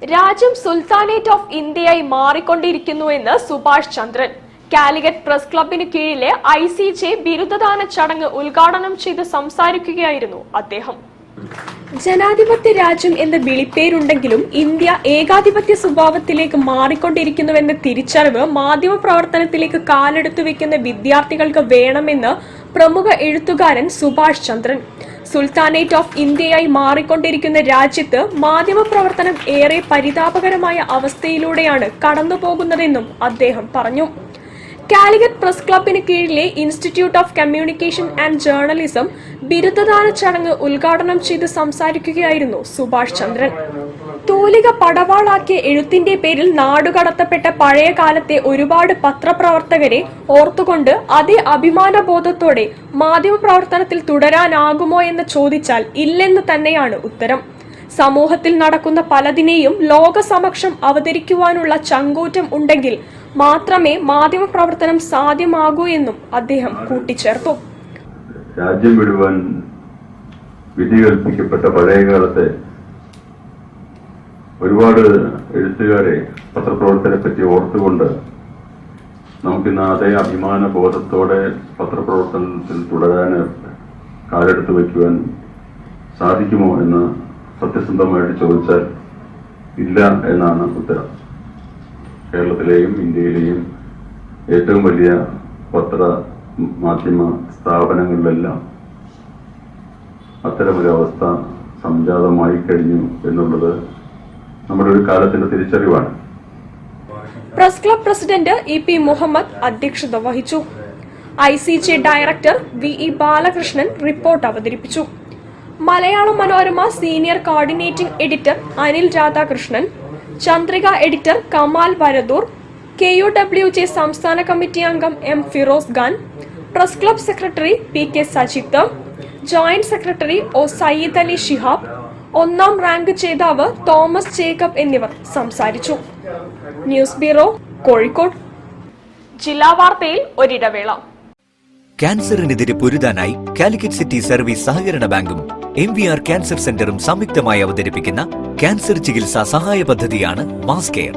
രാജ്യം sultanate of ഇന്ത്യയായി മാറിക്കൊണ്ടിരിക്കുന്നുവെന്ന് സുഭാഷ് ചന്ദ്രൻ. കാലിക്കറ്റ് പ്രസ് ക്ലബിന് കീഴിലെ ICJ ബിരുദദാന ചടങ്ങ് ഉദ്ഘാടനം ചെയ്ത് സംസാരിക്കുകയായിരുന്നു അദ്ദേഹം. ജനാധിപത്യ രാജ്യം എന്ന വിളിപ്പേരുണ്ടെങ്കിലും ഇന്ത്യ ഏകാധിപത്യ സ്വഭാവത്തിലേക്ക് മാറിക്കൊണ്ടിരിക്കുന്നുവെന്ന തിരിച്ചറിവ് മാധ്യമ പ്രവർത്തനത്തിലേക്ക് കാലെടുത്തു വെക്കുന്ന വിദ്യാർത്ഥികൾക്ക് വേണമെന്ന് പ്രമുഖ എഴുത്തുകാരൻ സുഭാഷ് ചന്ദ്രൻ. സുൽത്താനേറ്റ് ഓഫ് ഇന്ത്യയായി മാറിക്കൊണ്ടിരിക്കുന്ന രാജ്യത്ത് മാധ്യമ പ്രവർത്തനം ഏറെ പരിതാപകരമായ അവസ്ഥയിലൂടെയാണ് കടന്നുപോകുന്നതെന്നും അദ്ദേഹം പറഞ്ഞു. കാലിക്കറ്റ് പ്രസ് ക്ലബിന് കീഴിലെ institute of communication and journalism ബിരുദദാന ചടങ്ങ് ഉദ്ഘാടനം ചെയ്ത് സംസാരിക്കുകയായിരുന്നു സുഭാഷ് ചന്ദ്രൻ. തൂലിക പടവാളാക്കിയ എഴുത്തിന്റെ പേരിൽ നാടുകടത്തപ്പെട്ട പഴയ കാലത്തെ ഒരുപാട് പത്രപ്രവർത്തകരെ ഓർത്തുകൊണ്ട് അതേ അഭിമാനബോധത്തോടെ മാധ്യമപ്രവർത്തനത്തിൽ തുടരാനാകുമോ എന്ന് ചോദിച്ചാൽ ഇല്ലെന്ന് തന്നെയാണ് ഉത്തരം. സമൂഹത്തിൽ നടക്കുന്ന പലതിനെയും ലോകസമക്ഷം അവതരിക്കുവാനുള്ള ചങ്കൂറ്റം ഉണ്ടെങ്കിൽ മാത്രമേ മാധ്യമപ്രവർത്തനം സാധ്യമാകൂ എന്നും അദ്ദേഹം കൂട്ടിച്ചേർത്തു. രാജ്യം മുഴുവൻ വിധി കൽപ്പിക്കപ്പെട്ട പഴയകാലത്തെ ഒരുപാട് എഴുത്തുകാരെ പത്രപ്രവർത്തകരെ പറ്റി ഓർത്തുകൊണ്ട് നമുക്കിന്ന് അതേ അഭിമാന ബോധത്തോടെ പത്രപ്രവർത്തനത്തിൽ തുടരാൻ കാലെടുത്ത് വയ്ക്കുവാൻ സാധിക്കുമോ എന്ന് സത്യസന്ധമായിട്ട് ചോദിച്ചാൽ ഇല്ല എന്നാണ് ഉത്തരം. കേരളത്തിലെയും ഇന്ത്യയിലെയും ഏറ്റവും വലിയ പത്ര മാധ്യമ സ്ഥാപനങ്ങളിലെല്ലാം അത്തരമൊരു അവസ്ഥ സംജാതമായി കഴിഞ്ഞു എന്നുള്ളത് നമ്മുടെ ഒരു കാലത്തിന്റെ തിരിച്ചറിവാണ്. Press club president EP Muhammad അധ്യക്ഷത വഹിച്ചു. ICJ director VE Balakrishnan report അവതരിപ്പിച്ചു. Malayala Manorama senior coordinating editor Anil Radhakrishnan, Chandrika editor Kamal Varadoor, KUWJ സംസ്ഥാന കമ്മിറ്റി അംഗം M Firoz Khan, press club secretary PK Sajith, joint secretary O Sayyid Ali Shihab, ഒന്നാം റാങ്ക് ജേതാവ് തോമസ് ജേക്കബ് എന്നിവർ സംസാരിച്ചു. News bureau, Kozhikode. ജില്ലാ വാർത്തയിൽ ഒരിടവേള. ക്യാൻസറിനെതിരെ പൊരുതാനായി കാലിക്കറ്റ് സിറ്റി സർവീസ് സഹകരണ ബാങ്കും MVR ക്യാൻസർ സെന്ററും സംയുക്തമായി അവതരിപ്പിക്കുന്ന ക്യാൻസർ ചികിത്സാ സഹായ പദ്ധതിയാണ് മാസ് കെയർ.